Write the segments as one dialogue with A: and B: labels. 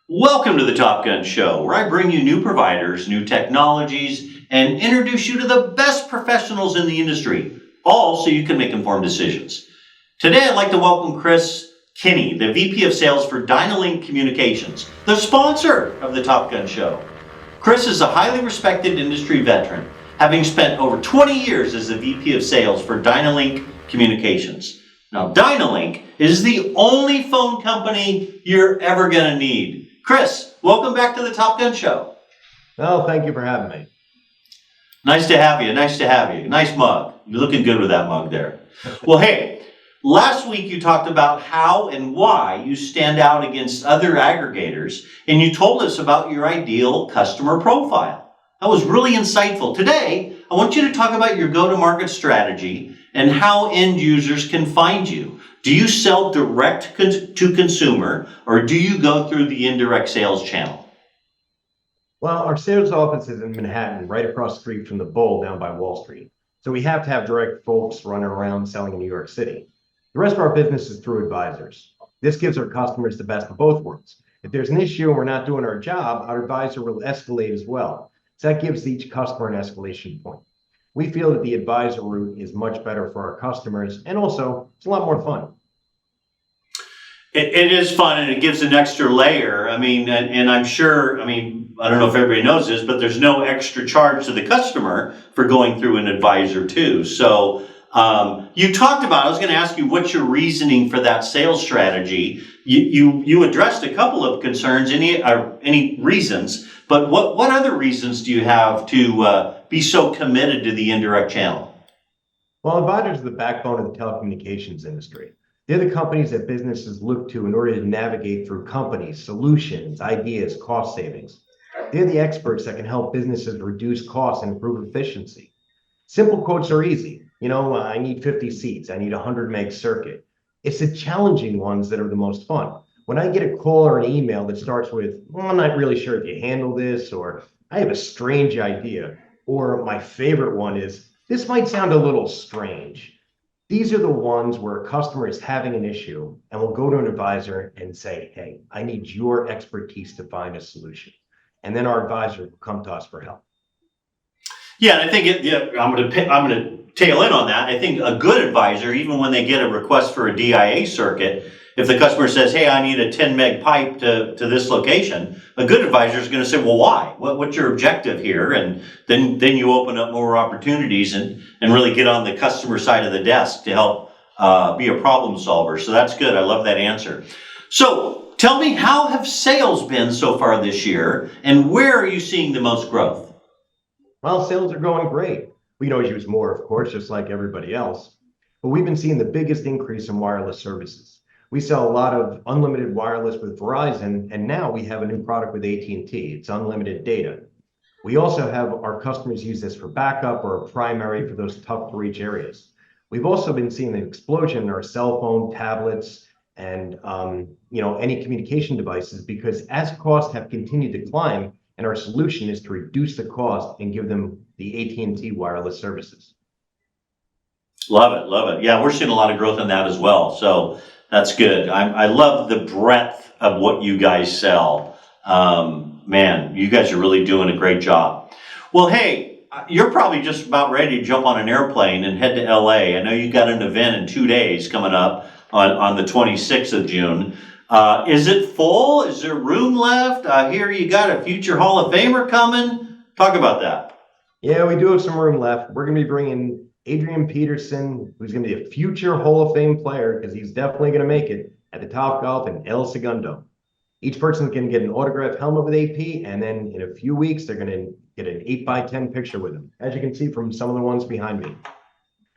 A: Welcome to the Top Gun Show, where I bring you new providers, new technologies, and introduce you to the best professionals in the industry, all so you can make informed decisions. Today, I'd like to welcome Kenney, the VP of Sales for Dynalink Communications, the sponsor of the Top Gun Show. Chris is a highly respected industry veteran, having spent over 20 years as the VP of Sales for Dynalink Communications. Now, Dynalink is the only phone company you're ever going to need. Chris, welcome back to the Top Gun Show.
B: Well, thank you for having me.
A: Nice to have you. Nice to have you. Nice mug. You're looking good with that mug there. Well, hey, last week you talked about how and why you stand out against other aggregators, and you told us about your ideal customer profile. That was really insightful. Today, I want you to talk about your go-to-market strategy and how end users can find you. Do you sell direct to consumer, or do you go through the indirect sales channel?
B: Well, our sales office is in Manhattan, right across the street from the Bowl down by Wall Street. So we have to have direct folks running around selling in New York City. The rest of our business is through advisors. This gives our customers the best of both worlds. If there's an issue and we're not doing our job, our advisor will escalate as well. So that gives each customer an escalation point. We feel that the advisor route is much better for our customers, and also it's a lot more fun.
A: It is fun, and it gives an extra layer. I mean, and I'm sure, I don't know if everybody knows this, but there's no extra charge to the customer for going through an advisor too. So you talked about, I was going to ask you, what's your reasoning for that sales strategy? You addressed a couple of concerns, any reasons, but what other reasons do you have to be so committed to the indirect channel?
B: Well, advisors are the backbone of the telecommunications industry. They're the companies that businesses look to in order to navigate through companies, solutions, ideas, cost savings. They're the experts that can help businesses reduce costs and improve efficiency. Simple quotes are easy. I need 50 seats. I need a 100 meg circuit. It's the challenging ones that are the most fun. When I get a call or an email that starts with, well, I'm not really sure if you handle this, or I have a strange idea, or my favorite one is, this might sound a little strange. These are the ones where a customer is having an issue and will go to an advisor and say, hey, I need your expertise to find a solution. And then our advisor will come to us for help.
A: Yeah, and I think I'm going to tail in on that. I think a good advisor, even when they get a request for a DIA circuit, if the customer says, hey, I need a 10 meg pipe to this location, a good advisor is going to say, well, why? What's your objective here? And then you open up more opportunities and really get on the customer side of the desk to help be a problem solver. So that's good. I love that answer. So tell me, how have sales been so far this year, and where are you seeing the most growth?
B: Well, sales are going great. We can always use more, of course, just like everybody else. But we've been seeing the biggest increase in wireless services. We sell a lot of unlimited wireless with Verizon, and now we have a new product with AT&T. It's unlimited data. We also have our customers use this for backup or primary for those tough to reach areas. We've also been seeing an explosion in our cell phone, tablets, and any communication devices, because as costs have continued to climb, and our solution is to reduce the cost and give them the AT&T wireless services.
A: Love it, love it. Yeah, we're seeing a lot of growth in that as well. So that's good. I love the breadth of what you guys sell. Man, you guys are really doing a great job. Well, hey, you're probably just about ready to jump on an airplane and head to LA. I know you got an event in 2 days coming up on the 26th of June. Is it full? Is there room left? I hear you got a future Hall of Famer coming. Talk about that.
B: Yeah, we do have some room left. We're going to be bringing Adrian Peterson, who's going to be a future Hall of Fame player, because he's definitely going to make it, at the Topgolf in El Segundo. Each person's going to get an autographed helmet with AP, and then in a few weeks, they're going to get an 8x10 picture with him, as you can see from some of the ones behind me.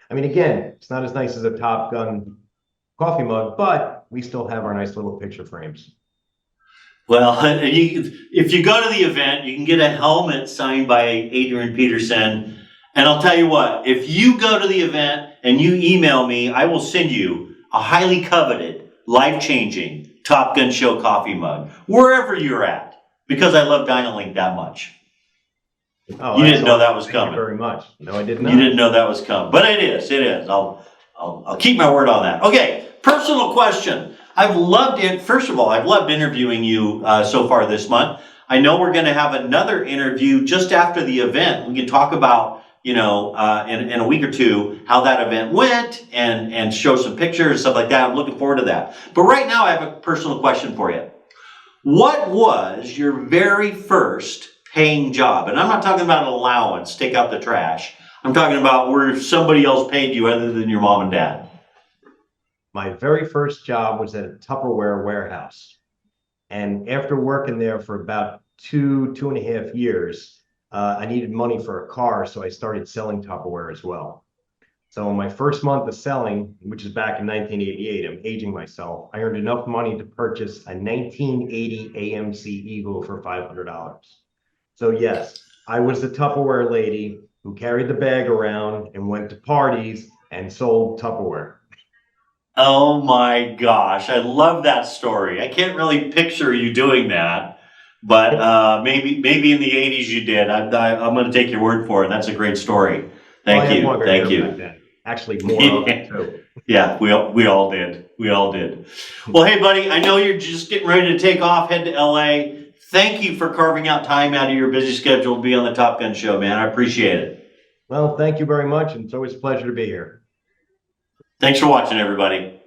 B: Again, it's not as nice as a Top Gun coffee mug, but we still have our nice little picture frames.
A: Well, if you go to the event, you can get a helmet signed by Adrian Peterson. And I'll tell you what, if you go to the event and you email me, I will send you a highly coveted, life-changing Top Gun Show coffee mug, wherever you're at, because I love Dynalink that much.
B: Oh,
A: you didn't know that was coming.
B: Thank you very much. No, I did not.
A: You didn't know that was coming, but it is. It is. I'll keep my word on that. Okay, personal question. I've loved it. First of all, I've loved interviewing you so far this month. I know we're going to have another interview just after the event. We can talk about, in a week or two, how that event went and show some pictures and stuff like that. I'm looking forward to that. But right now, I have a personal question for you. What was your very first paying job? And I'm not talking about an allowance, take out the trash. I'm talking about where somebody else paid you other than your mom and dad.
B: My very first job was at a Tupperware warehouse. And after working there for about 2.5 years, I needed money for a car, so I started selling Tupperware as well. So in my first month of selling, which is back in 1988, I'm aging myself, I earned enough money to purchase a 1980 AMC Eagle for $500. So yes, I was the Tupperware lady who carried the bag around and went to parties and sold Tupperware.
A: Oh my gosh, I love that story. I can't really picture you doing that, but maybe in the 80s you did. I'm going to take your word for it. That's a great story.
B: Well, I
A: Thank
B: had
A: you.
B: longer
A: Thank
B: hair
A: you.
B: back then. Actually, more of it too.
A: Yeah, we all did. We all did. Well, hey, buddy, I know you're just getting ready to take off, head to LA. Thank you for carving out time out of your busy schedule to be on the Top Gun Show, man. I appreciate it.
B: Well, thank you very much, and it's always a pleasure to be here.
A: Thanks for watching, everybody.